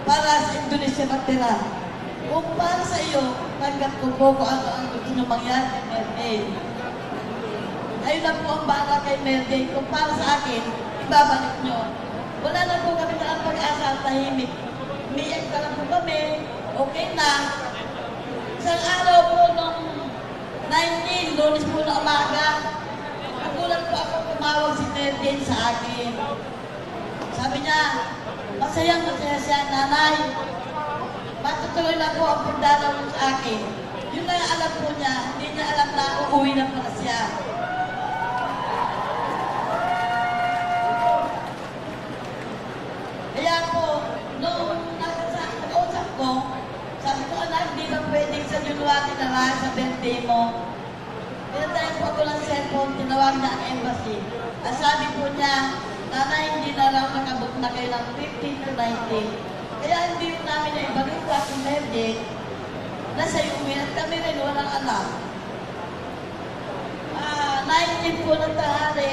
para sa Indonesia magtira. Kung para sa iyo, tanggap ko po kung ano ang gusto nyo mangyari kay Merday. Kayo lang po ang bahala kay Merday. Kung para sa akin, ibabalik nyo. Wala na po kami na ang pag-asa at tahimik. Umiyak ka lang po kami, okay na. Isang araw po nung 19, Lunes po na umaga, nagulat po ako tumawag si Merday sa akin. Sabi niya, masayang masaya siya, nanay. Matutuloy na po ang pagdalaw sa akin. Yun na alam po niya, hindi niya alam na uuwi na pala siya. Kaya po, nung nakausap ko, sabi ko, anak, hindi ba pwedeng sa January na lang sa birthday mo? Pinatayin po ako ng cellphone, tinawag niya ang embassy. At sabi po niya, nanay, hindi na lang nakabot na kayo ng 15 to 19. Kaya hindi namin na ibalik ko at Merday, nasa uwi at kami rin walang alam. 19 po ng tanghali,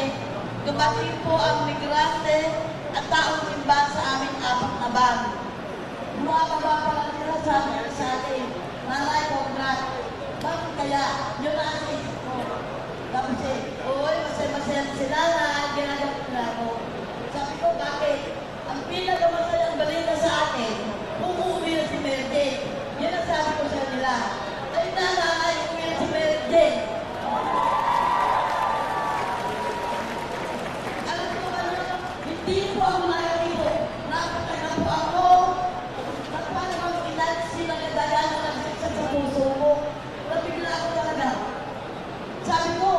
dumating po ang migrante at taong simbahan sa aming 4 na van. Bumababa pa lang nila sa akin, nanay ko, bakit kaya? Yun na ang isip ko. Tapos uy, masaya-masaya si nanay, ginagawa na ako. Sabi ko, bakit? Ang pinakamasayang balita sa akin, umuwi na si Merday. Yan ang sabi ko sa nila. Ay nanay, umuwi na si Merday. Alam ko ano, hindi po ako nakakito. Napataga po ako. Nagpalang ilan sila kadayan na nagsaksak sa puso ko. Nabigla ako talaga. Sabi ko,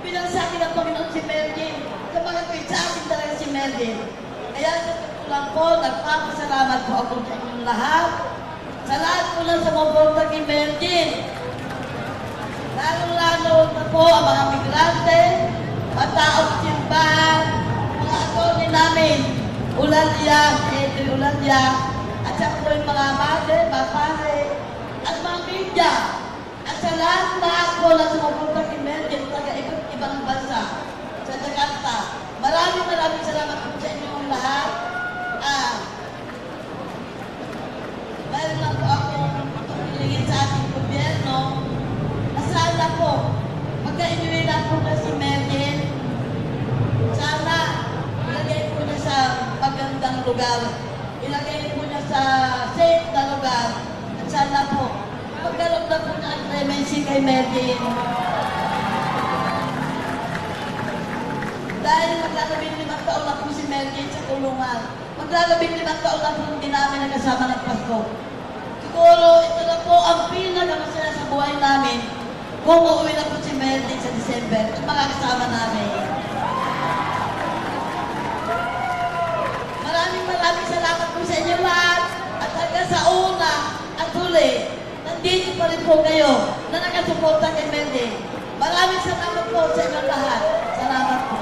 pinagsakin ang Panginoon si Merday. Sa mga sa akin talaga si Merday. Kaya sa totoo lang po, nagpapasalamat po ako sa inyong lahat. Sa lahat po lang sa mabuta kay Merday. Lalo-lalo na po ang mga migrante, mataong simbahan, mga attorney namin, Ulalya, Edri Ulalya, at sa po yung mga mother, babae, at mga media. At sa lahat po lang sa mabuta kay Merday, taga iba't ibang bansa, sa Jakarta. Maraming salamat po sa inyong lahat. Mayroon lang po akong pagpilingin sa ating gobyerno na sana po, magka-inuwi lang po na si Merday, sana ilagay po niya sa magandang lugar. Ilagay po niya sa safe na lugar. At sana po, magkaroon na po na ang clemency kay Merday. Dahil maglalabing 5 taon na po si Merday sa kulungan. Maglalabing 5 taon na po hindi namin nagkasama ng Pasko. Siguro ito na po ang pinakamasaya sa buhay namin kung uuwi na po si Merday sa December at makakasama namin. Maraming salamat po sa inyo lahat at hanggang sa una at huli, nandito pa rin po kayo na nakasuporta kay Merday. Maraming salamat po sa inyo lahat. Salamat po.